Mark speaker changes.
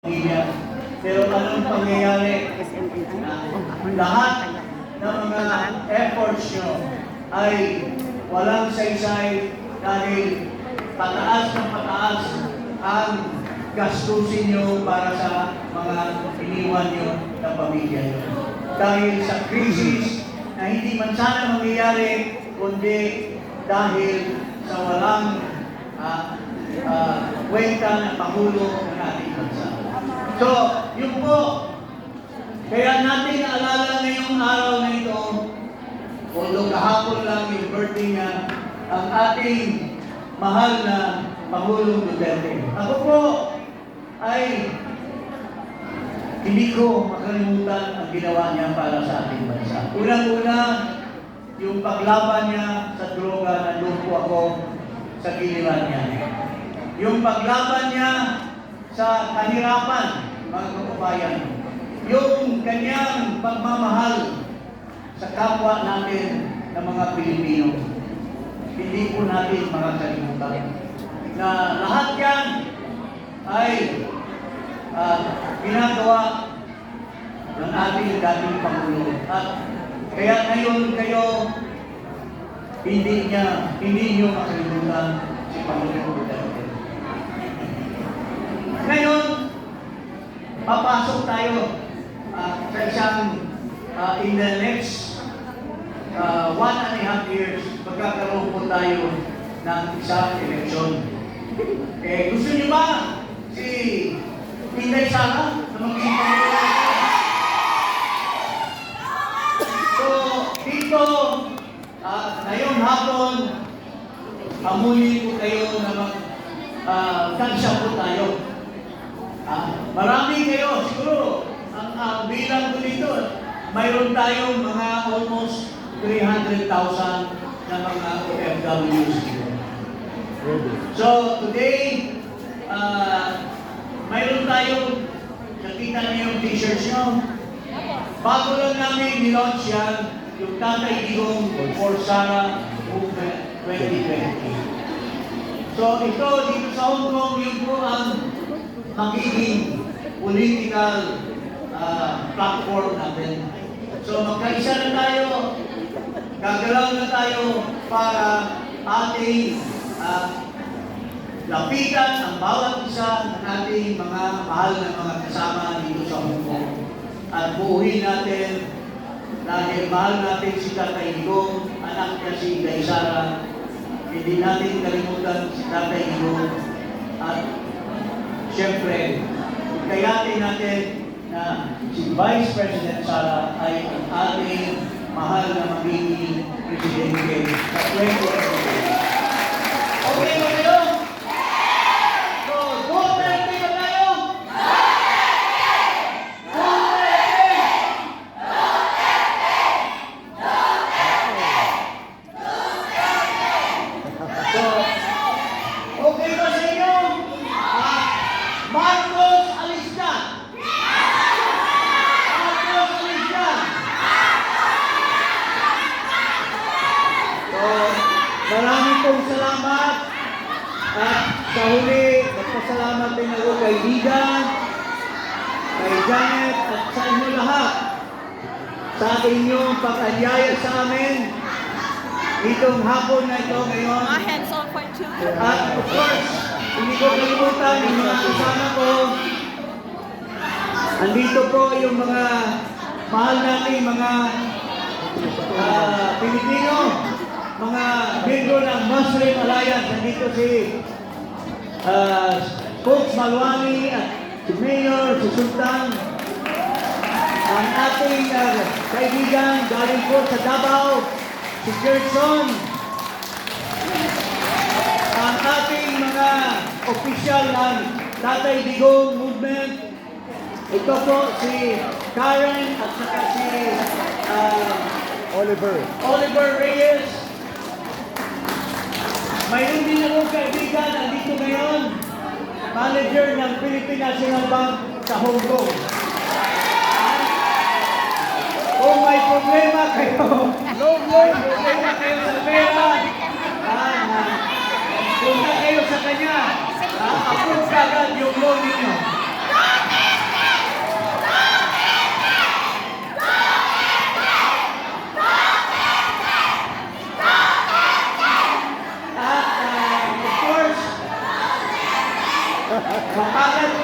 Speaker 1: pamilya. Pero anong pangyayari? Lahat ng mga efforts nyo ay walang saysay dahil pataas ng pataas ang gastusin nyo para sa mga iniwan nyo na pamilya nyo. Dahil sa krisis na hindi man sana mangyayari, kundi dahil sa walang kwenta ng Pangulo ng ating bansa. So, yun po, kaya natin naalala ngayong araw na ito, although kahapon lang yung birthday niya, ang ating mahal na Pangulong Duterte. Ako po ay hindi ko makalimutan ang ginawa niya para sa ating bansa. Unang-una, yung paglaban niya sa droga, nandun po ako sa giliran niya. Yung paglaban niya sa kahirapan, mga kababayan. Yung kanyang pagmamahal sa kapwa natin na mga Pilipino. Hindi po natin makakalimutan. Na lahat yan ay ginagawa ng ating dating Pangulo. At kaya ngayon kayo, hindi nyo makalimutan si Pangulong Duterte. Ngayon, papasok tayo sa isang in the next 1.5 years, magkakaroon po tayo ng isang eleksyon. Gusto niyo ba si Inday Sara na maging Pangulo? So, dito, ngayong hapon, amuli po kayo na magkansya po tayo. Marami kayo, siguro, ang bilang ko dito, mayroon tayong mga almost 300,000 na mga OFWs. So, today, mayroon tayong, nakita niyo yung t-shirts nyo. Bago lang namin nilaunch yan, yung Tatay Digong for Sara Movement 2020. So, ito, dito sa Hong Kong, yun po ang magiging political platform natin. So magkaisa na tayo, gagalaw na tayo para ating lapitan ang bawat isa ng ating mga mahal na mga kasama dito sa Hong Kong. At buuhin natin dahil mahal natin si Tatay Digong, anak niya si Inday Sara. Hindi natin kalimutan si Tatay Digong. At siyempre, kayatin natin na si Vice President Sara ay ang ating mahal na magiging presidente sa 2020. Okay ba kayo? So, Duterte ba tayo? So, okay ba sa inyo? Marcos Alista! Marcos Alista! So, marami pong salamat. At sa huli, magpasalamat din ako kay Ligan, kay Janet, at sa inyo lahat sa inyong pag-anyaya sa amin itong hapon na ito ngayon. At of course, hindi ko kalimutan yung mga kasama ko. Andito po yung mga mahal natin, mga Pilipino, mga membro ng Muslim Alliance. Andito si Coach Malwani at si Mayor, si Sultan. Ang ating kaibigan galing po sa Davao, si Gerson. Ang ating mga official ng Tatay Digong Movement. Ito po si Karen at saka si Oliver Reyes. Mayroon din ako kaibigan, nandito ngayon, manager ng Philippine National Bank sa Hong Kong. Kung may problema kayo, problema kayo sa pera, punta kayo sa kanya. Approve agad yung loan ninyo. So, kagad